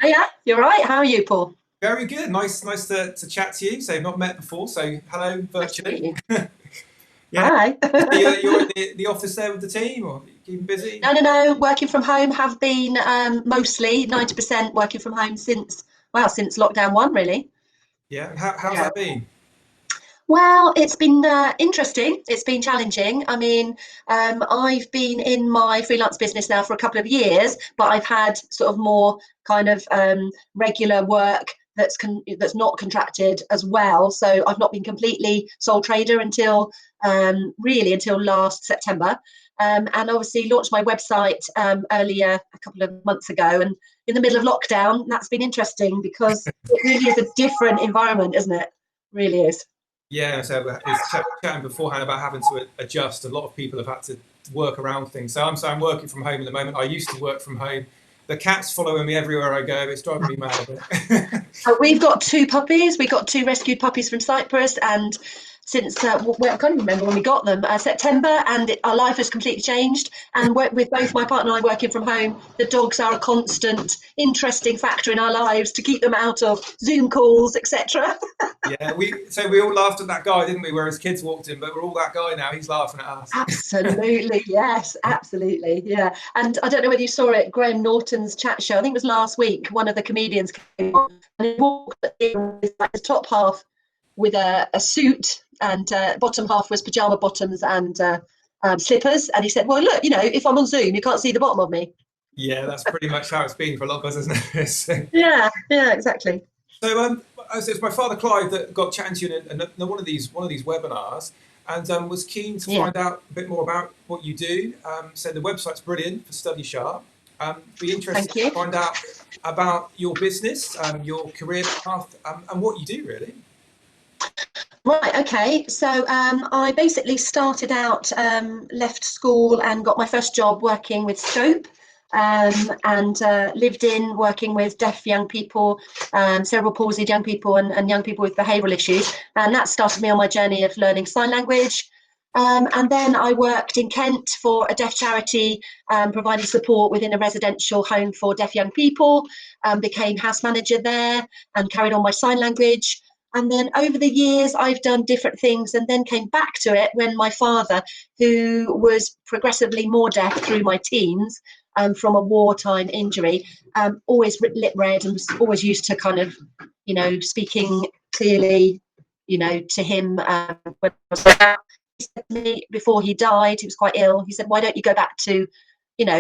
Yeah, you're right. How are you, Paul? Very good. Nice to chat to you. So not met before. So hello Nice to meet virtually. you. Yeah. Hi. So you're in the office there with the team, or keeping busy? No. Working from home. Have been mostly 90% working from home since lockdown one, really. Yeah. And how's Yeah. that been? Well, it's been interesting. It's been challenging. I mean, I've been in my freelance business now for a couple of years, but I've had sort of more kind of regular work that's not contracted as well. So I've not been completely sole trader until really until last September. And obviously launched my website earlier a couple of months ago. And in the middle of lockdown, that's been interesting because it really is a different environment, isn't it? Really is. Yeah. So it's chatting beforehand about having to adjust. A lot of people have had to work around things. So I'm working from home at the moment. I used to work from home. The cat's following me everywhere I go. It's driving me mad a bit. We've got two puppies. We got two rescued puppies from Cyprus, and since I can't even remember when we got them, September, and our life has completely changed. And with both my partner and I working from home, the dogs are a constant, interesting factor in our lives to keep them out of Zoom calls, etc. Yeah. We all laughed at that guy, didn't we? Where his kids walked in, but we're all that guy now. He's laughing at us. Absolutely, yes, absolutely, yeah. And I don't know whether you saw it, Graham Norton's chat show. I think it was last week. One of the comedians came on and he walked in with like his top half with a suit, and bottom half was pajama bottoms and slippers. And he said, "Well, look, if I'm on Zoom, you can't see the bottom of me." Yeah, that's pretty much how it's been for a lot of us, isn't it? Yeah, exactly. So it's my father Clive that got chatting to you in one of these webinars, and was keen to Yeah, find out a bit more about what you do. So the website's brilliant for Study Sharpe. Be interested thank to you. find out about your business, your career path, and what you do really. Right, okay. So I basically started out, left school and got my first job working with Scope, and lived in working with deaf young people, cerebral palsied young people, and young people with behavioural issues. And that started me on my journey of learning sign language. And then I worked in Kent for a deaf charity, providing support within a residential home for deaf young people, became house manager there and carried on my sign language. And then over the years, I've done different things and then came back to it when my father, who was progressively more deaf through my teens, from a wartime injury, always lip read and was always used to kind of, speaking clearly, to him. When I was he said to me before he died, he was quite ill. He said, "Why don't you go back to,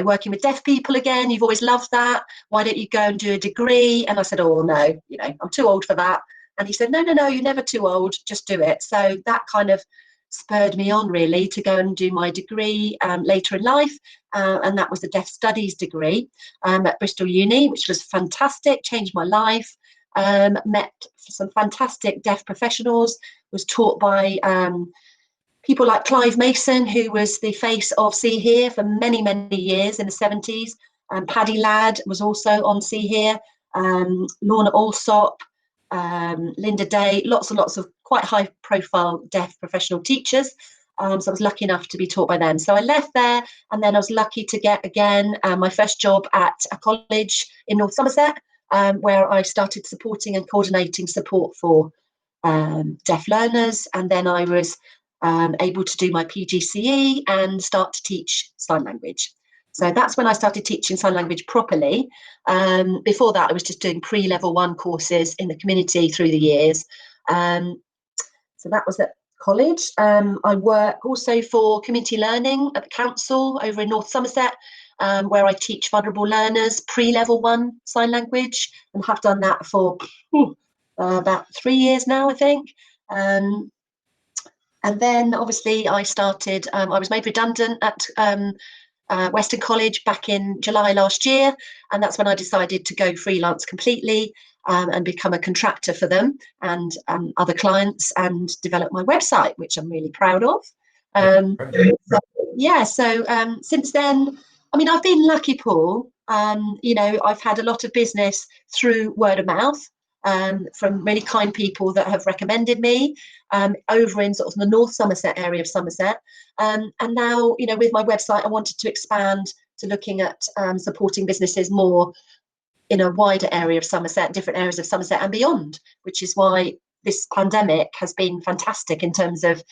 working with deaf people again? You've always loved that. Why don't you go and do a degree?" And I said, "Oh, no, I'm too old for that." And he said, no, you're never too old, just do it. So that kind of spurred me on really to go and do my degree later in life. And that was the Deaf Studies degree at Bristol Uni, which was fantastic, changed my life. Met some fantastic deaf professionals, was taught by people like Clive Mason, who was the face of See Here for many, many years in the 70s. Paddy Ladd was also on See Here, Lorna Alsop, Linda Day, lots and lots of quite high profile deaf professional teachers. So I was lucky enough to be taught by them. So I left there, and then I was lucky to get again my first job at a college in North Somerset, where I started supporting and coordinating support for deaf learners. And then I was able to do my PGCE and start to teach sign language. So that's when I started teaching sign language properly. Before that, I was just doing pre-level 1 courses in the community through the years. So that was at college. I work also for community learning at the council over in North Somerset, where I teach vulnerable learners pre-level 1 sign language, and have done that for about 3 years now, I think. And then obviously I was made redundant at Western College back in July last year, and that's when I decided to go freelance completely, and become a contractor for them and other clients, and develop my website, which I'm really proud of. So since then, I mean, I've been lucky, Paul. I've had a lot of business through word of mouth. from really kind people that have recommended me over in sort of the North Somerset area of Somerset. And now, you know, with my website, I wanted to expand to looking at supporting businesses more in a wider area of Somerset, different areas of Somerset and beyond, which is why this pandemic has been fantastic in terms of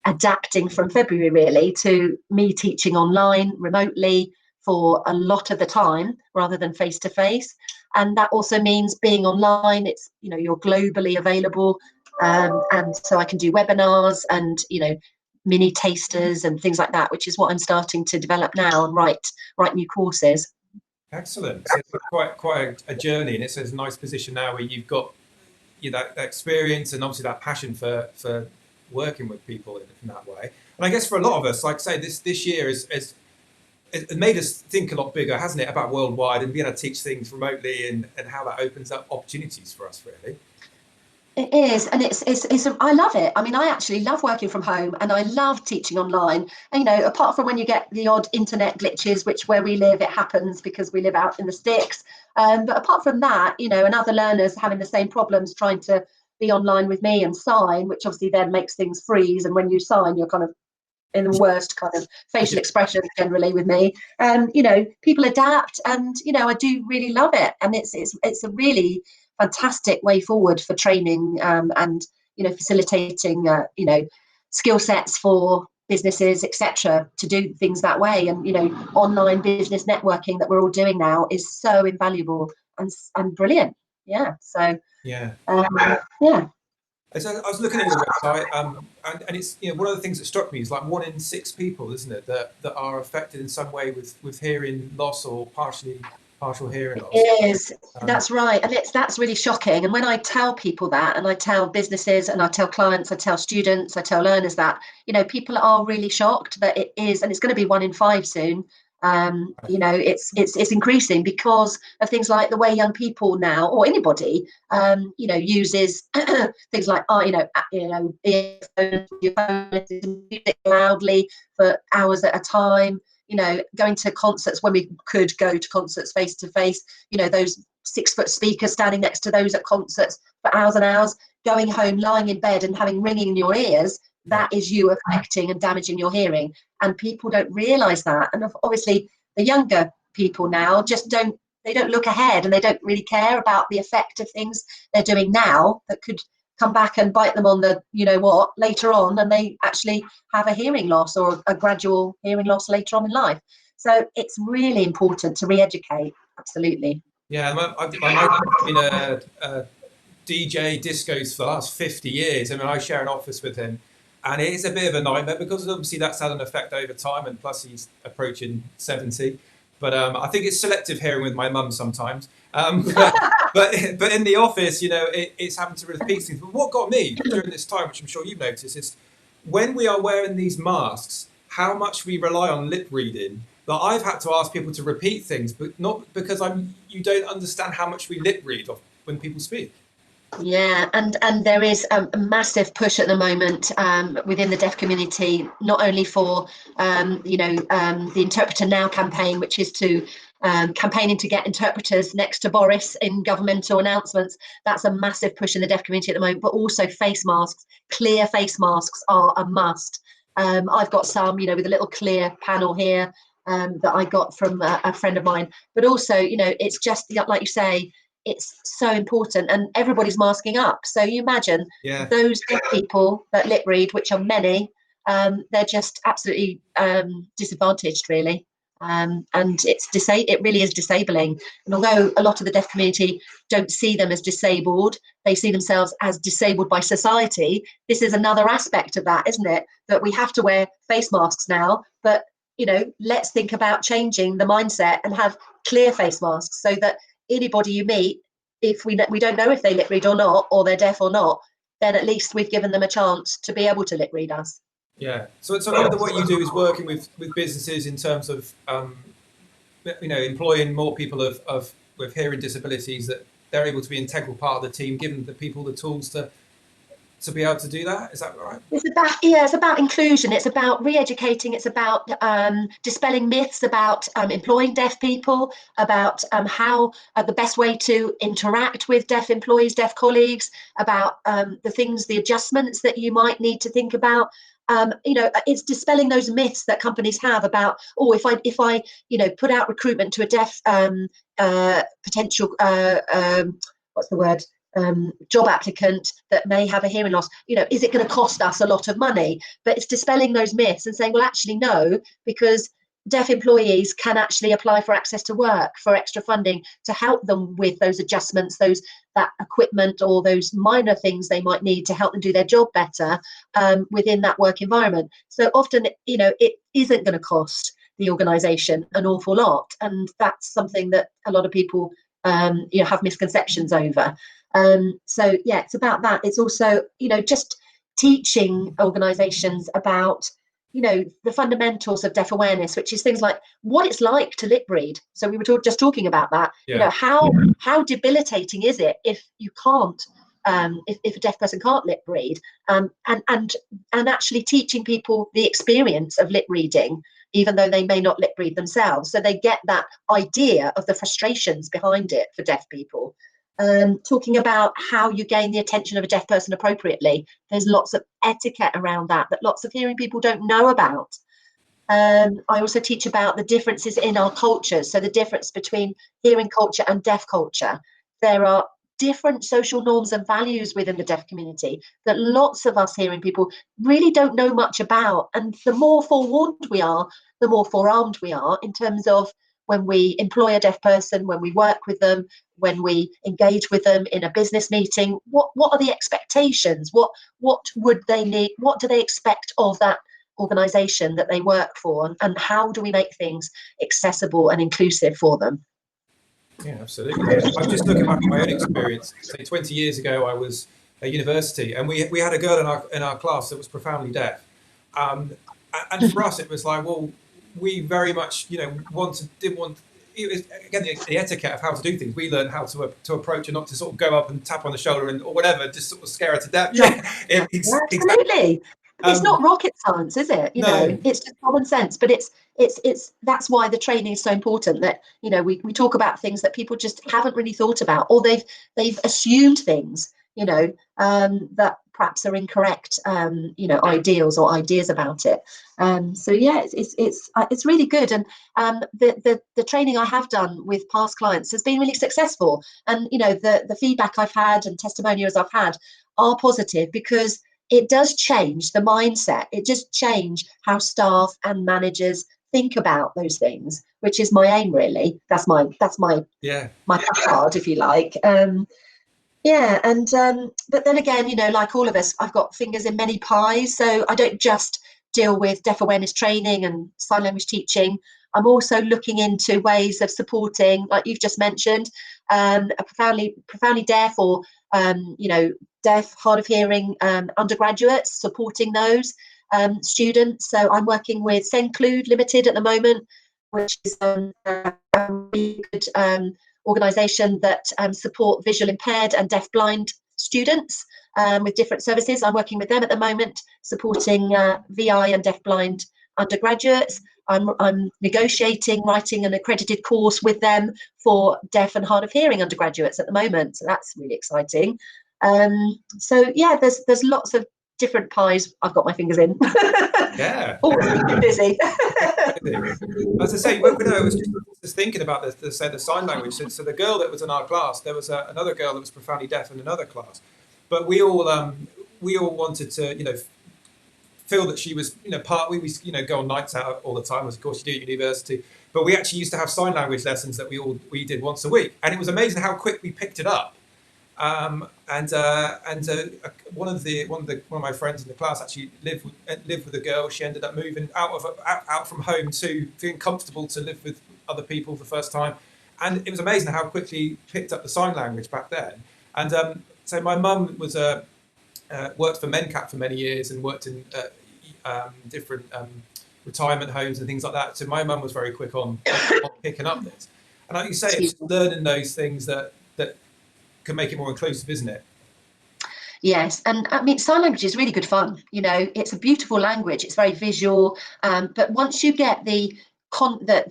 adapting from February really to me teaching online remotely for a lot of the time rather than face to face. And that also means being online, it's, you know, you're globally available, and so I can do webinars and, you know, mini tasters and things like that, which is what I'm starting to develop now and write new courses. Excellent. So it's quite a journey, and it's a nice position now where you've got, you know, that experience and obviously that passion for working with people in that way. And I guess for a lot of us, like I say, this year has made us think a lot bigger, hasn't it, about worldwide and being able to teach things remotely and how that opens up opportunities for us, really. It is, and I love it. I mean, I actually love working from home, and I love teaching online. And, you know, apart from when you get the odd internet glitches, which where we live, it happens because we live out in the sticks. But apart from that, you know, and other learners having the same problems trying to be online with me and sign, which obviously then makes things freeze. And when you sign, you're kind of in the worst kind of facial expression generally with me. You know, people adapt, and, you know, I do really love it, and it's a really fantastic way forward for training, and, you know, facilitating you know, skill sets for businesses, etc., to do things that way. And, you know, online business networking that we're all doing now is so invaluable and brilliant. Yeah. So Yeah. yeah. So I was looking at your website, and it's, you know, one of the things that struck me is like 1 in 6 people, isn't it, that are affected in some way with hearing loss or partial hearing loss. It is. That's right. And that's really shocking. And when I tell people that, and I tell businesses and I tell clients, I tell students, I tell learners that, you know, people are really shocked that it is, and it's going to be 1 in 5 soon. You know, it's increasing because of things like the way young people now, or anybody, you know, uses things like, earphones, your phone, music loudly for hours at a time. You know, going to concerts when we could go to concerts face to face. You know, those 6-foot speakers standing next to those at concerts for hours and hours. Going home, lying in bed, and having ringing in your ears. That is you affecting and damaging your hearing, and people don't realise that. And obviously, the younger people now just don't look ahead, and they don't really care about the effect of things they're doing now that could come back and bite them on the, you know what, later on, and they actually have a hearing loss or a gradual hearing loss later on in life. So it's really important to re-educate. Absolutely. Yeah, I've been a DJ discos for the last 50 years. I mean, I share an office with him, and it is a bit of a nightmare because obviously that's had an effect over time, and plus he's approaching 70. But I think it's selective hearing with my mum sometimes. But in the office, you know, it's having to repeat things. But what got me during this time, which I'm sure you've noticed, is when we are wearing these masks, how much we rely on lip reading. That I've had to ask people to repeat things, but not because you don't understand how much we lip read when people speak. Yeah, and there is a massive push at the moment within the deaf community, not only for the Interpreter Now campaign, which is to campaigning to get interpreters next to Boris in governmental announcements. That's a massive push in the deaf community at the moment, but also face masks. Clear face masks are a must. I've got some, you know, with a little clear panel here that I got from a friend of mine, but also, you know, it's just like you say, it's so important, and everybody's masking up. So you imagine those people that lip read, which are many, they're just absolutely disadvantaged, really. And it really is disabling. And although a lot of the deaf community don't see them as disabled, they see themselves as disabled by society. This is another aspect of that, isn't it? That we have to wear face masks now, but, you know, let's think about changing the mindset and have clear face masks so that anybody you meet, if we don't know if they lip read or not, or they're deaf or not, then at least we've given them a chance to be able to lip read us. Yeah. So a lot of what you do is working with businesses in terms of employing more people with hearing disabilities, that they're able to be an integral part of the team, giving the people the tools to to be able to do that. Is that right? It's about inclusion. It's about re-educating. It's about dispelling myths about employing deaf people, about how the best way to interact with deaf employees, deaf colleagues, about the adjustments that you might need to think about. It's dispelling those myths that companies have about, oh, if I put out recruitment to a deaf potential what's the word? Job applicant that may have a hearing loss, is it going to cost us a lot of money? But it's dispelling those myths and saying, well, actually, no, because deaf employees can actually apply for access to work, for extra funding to help them with those adjustments, that equipment, or those minor things they might need to help them do their job better within that work environment. So often, it isn't going to cost the organisation an awful lot, and that's something that a lot of people have misconceptions over. So yeah, it's about that. It's also, just teaching organisations about, the fundamentals of deaf awareness, which is things like what it's like to lip read. So we were just talking about that. Yeah. How debilitating is it if you can't, if a deaf person can't lip read, and actually teaching people the experience of lip reading, even though they may not lip read themselves, so they get that idea of the frustrations behind it for deaf people. Talking about how you gain the attention of a deaf person appropriately. There's lots of etiquette around that lots of hearing people don't know about. I also teach about the differences in our cultures, so the difference between hearing culture and deaf culture. There are different social norms and values within the deaf community that lots of us hearing people really don't know much about. And the more forewarned we are, the more forearmed we are in terms of when we employ a deaf person, when we work with them, when we engage with them in a business meeting. What are the expectations? What would they need? What do they expect of that organisation that they work for? And how do we make things accessible and inclusive for them? Yeah, absolutely. I'm just looking back at my own experience. Say 20 years ago, I was at university, and we had a girl in our class that was profoundly deaf. And for us, it was like, well, we very much, didn't want. It was, again, the etiquette of how to do things. We learned how to approach and not to sort of go up and tap on the shoulder or whatever, just sort of scare her to death. Yeah, absolutely. It's not rocket science, is it? No. It's just common sense. But it's that's why the training is so important. That we talk about things that people just haven't really thought about, or they've assumed things, that perhaps are incorrect, ideals or ideas about it. So yeah, it's really good. And the training I have done with past clients has been really successful. And the feedback I've had and testimonials I've had are positive, because it does change the mindset. It just change how staff and managers think about those things, which is my aim, really. That's my my facade, if you like. Yeah, and but then again, like all of us, I've got fingers in many pies. So I don't just deal with deaf awareness training and sign language teaching. I'm also looking into ways of supporting, like you've just mentioned, a profoundly deaf or deaf, hard of hearing undergraduates, supporting those students. So I'm working with Senclude Limited at the moment, which is a really good organisation that support visual impaired and deaf blind students with different services. I'm working with them at the moment, supporting VI and deaf blind undergraduates. I'm negotiating writing an accredited course with them for deaf and hard of hearing undergraduates at the moment. So that's really exciting. So yeah, there's lots of different pies I've got my fingers in. Yeah. Always busy. As I say, I was just thinking about the sign language. So the girl that was in our class, there was another girl that was profoundly deaf in another class, but we all wanted to feel that she was part. We go on nights out all the time, as of course you do at university. But we actually used to have sign language lessons that we did once a week, and it was amazing how quick we picked it up. One of my friends in the class actually lived with a girl. She ended up moving out from home to feeling comfortable to live with other people for the first time, and it was amazing how quickly picked up the sign language back then. And so my mum was worked for MenCat for many years and worked in different retirement homes and things like that. So my mum was very quick on picking up this. And like you say, it's learning those things that can make it more inclusive, isn't it? Yes, and I mean, sign language is really good fun. You know, it's a beautiful language. It's very visual. But once you get the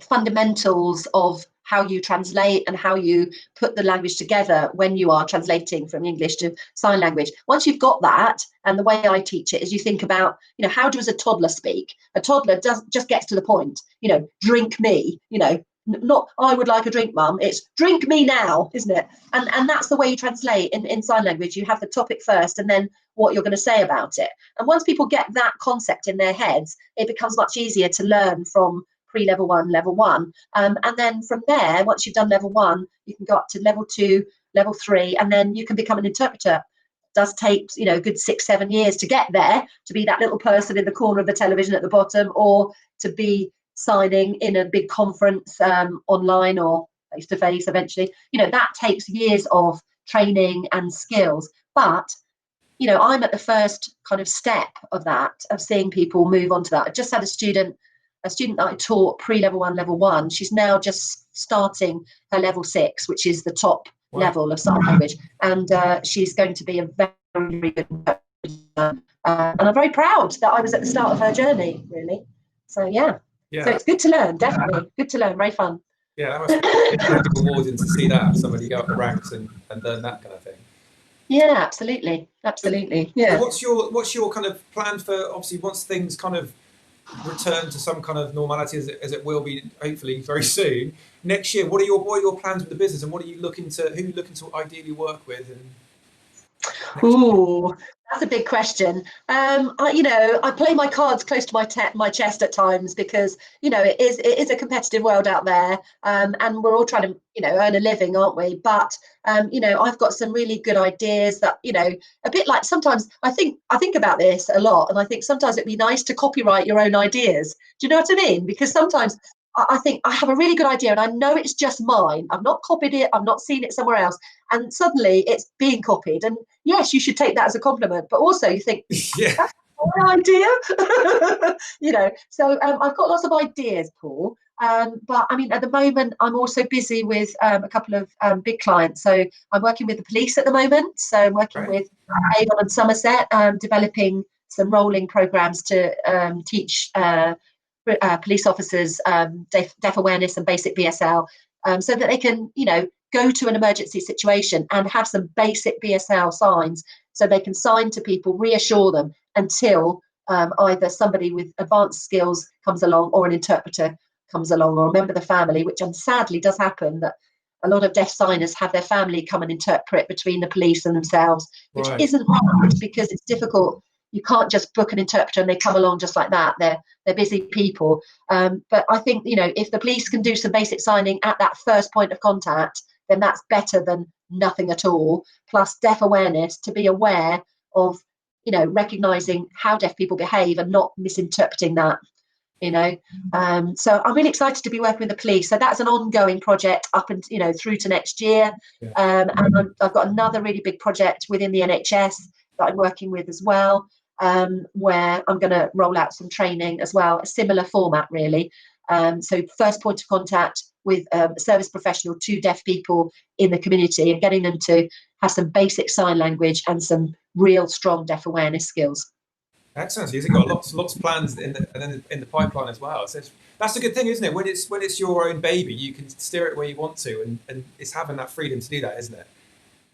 fundamentals of how you translate and how you put the language together when you are translating from English to sign language, once you've got that, and the way I teach it is you think about, you know, how does a toddler speak? A toddler just gets to the point. You know, drink me. You know, not I would like a drink, mum. It's drink me now, isn't it? And that's the way you translate in sign language. You have the topic first and then what you're going to say about it. And once people get that concept in their heads, it becomes much easier to learn from pre-level one, level one. And then from there, once you've done level one, you can go up to level two, level three, and then you can become an interpreter. It does take, you know, a good 6-7 years to get there, to be that little person in the corner of the television at the bottom, or to be signing in a big conference online or face to face eventually. You know, that takes years of training and skills. But, you know, I'm at the first kind of step of that, of seeing people move on to that. I just had a student that I taught pre-level one, level one. She's now just starting her level 6, which is the top level of sign language. And she's going to be a very, very good and I'm very proud that I was at the start of her journey, really. So, yeah. So it's good to learn, definitely. Good to learn, very fun. Yeah, that must be incredibly rewarding to see that, somebody go up the ranks and learn that kind of thing. Yeah, absolutely. Absolutely. Yeah. So what's your kind of plan for, obviously, once things kind of return to some kind of normality, as it will be hopefully very soon next year? What are your plans with the business, and who are you looking to ideally work with? Ooh, that's a big question. I play my cards close to my chest at times, because, you know, it is a competitive world out there, and we're all trying to, you know, earn a living, aren't we? But you know, I've got some really good ideas that, you know, a bit like, sometimes I think about this a lot, and I think sometimes it'd be nice to copyright your own ideas. Do you know what I mean? Because sometimes I think I have a really good idea and I know it's just mine. I've not copied it. I've not seen it somewhere else. And suddenly it's being copied. And yes, you should take that as a compliment. But also you think, Yeah. that's my idea. You know, so I've got lots of ideas, Paul. But I mean, at the moment, I'm also busy with a couple of big clients. So I'm working with the police at the moment. So I'm working with Avon and Somerset, developing some rolling programs to teach police officers deaf awareness and basic BSL, so that they can, you know, go to an emergency situation and have some basic BSL signs, so they can sign to people, reassure them until either somebody with advanced skills comes along, or an interpreter comes along, or a member of the family, which sadly does happen, that a lot of deaf signers have their family come and interpret between the police and themselves, which isn't right, because it's difficult. You can't just book an interpreter and they come along just like that. They're busy people. But I think, you know, if the police can do some basic signing at that first point of contact, then that's better than nothing at all. Plus deaf awareness, to be aware of, you know, recognizing how deaf people behave and not misinterpreting that, you know. So I'm really excited to be working with the police. So that's an ongoing project up and, you know, through to next year. And I've got another really big project within the NHS that I'm working with as well, where I'm going to roll out some training as well, a similar format really. So first point of contact with a service professional to deaf people in the community, and getting them to have some basic sign language and some real strong deaf awareness skills. Excellent. So you've got lots of plans in the pipeline as well. So that's a good thing, isn't it? When it's your own baby, you can steer it where you want to, and it's having that freedom to do that, isn't it?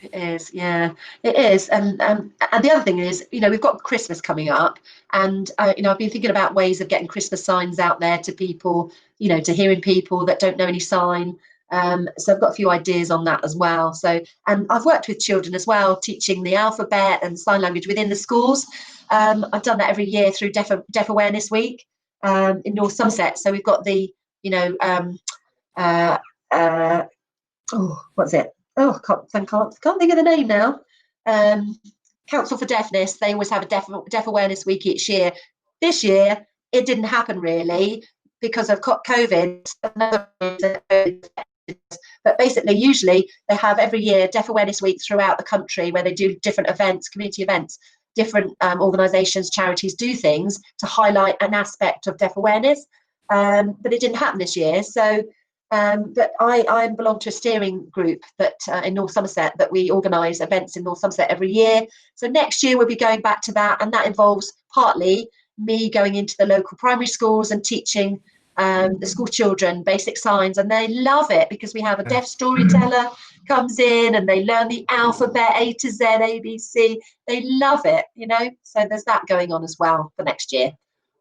It is, yeah, it is. And the other thing is, you know, we've got Christmas coming up, and you know, I've been thinking about ways of getting Christmas signs out there to people, you know, to hearing people that don't know any sign. So I've got a few ideas on that as well. So, and I've worked with children as well, teaching the alphabet and sign language within the schools. I've done that every year through Deaf Awareness Week in North Somerset. So we've got the, you know, what's it? Oh, can't think of the name now. Council for Deafness. They always have a Deaf Awareness Week each year. This year, it didn't happen really because of COVID. But basically, usually they have every year Deaf Awareness Week throughout the country, where they do different events, community events. Different organisations, charities do things to highlight an aspect of deaf awareness. But it didn't happen this year. So But I belong to a steering group that in North Somerset that we organise events in North Somerset every year. So next year we'll be going back to that, and that involves partly me going into the local primary schools and teaching the school children basic signs, and they love it because we have a deaf storyteller comes in and they learn the alphabet A to Z, ABC. They love it, you know. So there's that going on as well for next year.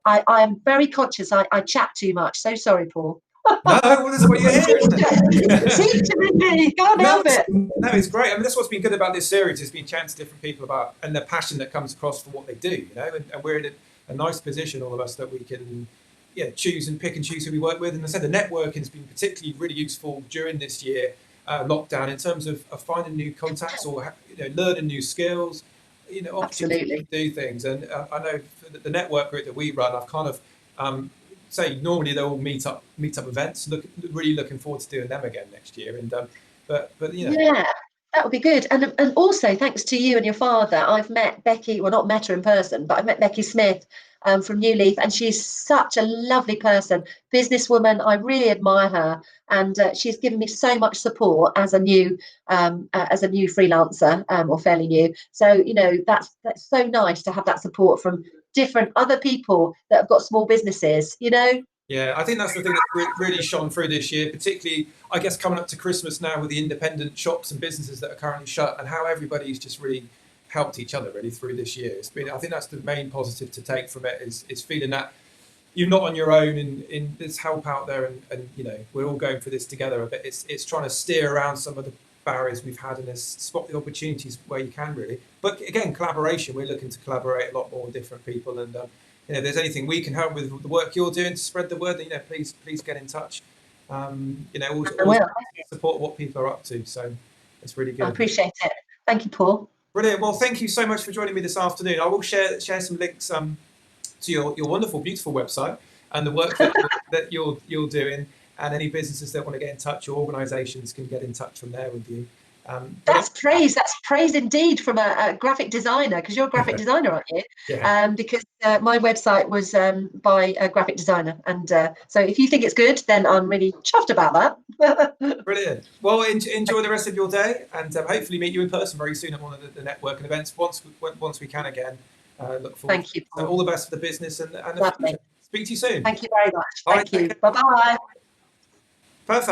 I am very conscious. I chat too much. So sorry, Paul. No, well, this is what you're hearing. Teacher in me, can't help it. No, it's great. I mean, that's what's been good about this series, is being chatting to different people about, and the passion that comes across for what they do, you know, and we're in a nice position, all of us, that we can choose and pick and choose who we work with. And as I said, the networking has been particularly really useful during this year, lockdown, in terms of finding new contacts or learning new skills, opportunities to do things. And I know for the network group that we run, I've kind of say normally they're all meet up events. Really looking forward to doing them again next year. And but yeah, that would be good. And also thanks to you and your father, I've met Becky. Well, not met her in person, but I've met Becky Smith from New Leaf, and she's such a lovely person, businesswoman. I really admire her, and she's given me so much support as a new freelancer, or fairly new. So that's so nice to have that support from different other people that have got small businesses. Yeah, I think that's the thing that's really shone through this year, particularly, I guess, coming up to Christmas now with the independent shops and businesses that are currently shut, and how everybody's just really helped each other really through this year. I think that's the main positive to take from it, is feeling that you're not on your own in there's help out there, and we're all going through this together a bit. It's trying to steer around some of the barriers we've had, and spot the opportunities where you can really. But again, collaboration, we're looking to collaborate a lot more with different people, and if there's anything we can help with the work you're doing to spread the word, please get in touch. Always support what people are up to. So it's really good. I appreciate it. Thank you, Paul. Brilliant. Well, thank you so much for joining me this afternoon. I will share some links to your wonderful, beautiful website and the work that you're doing, and any businesses that want to get in touch, or organisations can get in touch from there with you. That's praise. That's praise indeed from a graphic designer, because you're a graphic designer, aren't you? Yeah. Because my website was by a graphic designer, and so if you think it's good, then I'm really chuffed about that. Brilliant. Well, enjoy the rest of your day, and hopefully meet you in person very soon at one of the networking events once we can again. Look forward. Thank you, Paul. So all the best for the business and the future. Speak to you soon. Thank you very much. All Thank right, you. Bye bye. Perfect.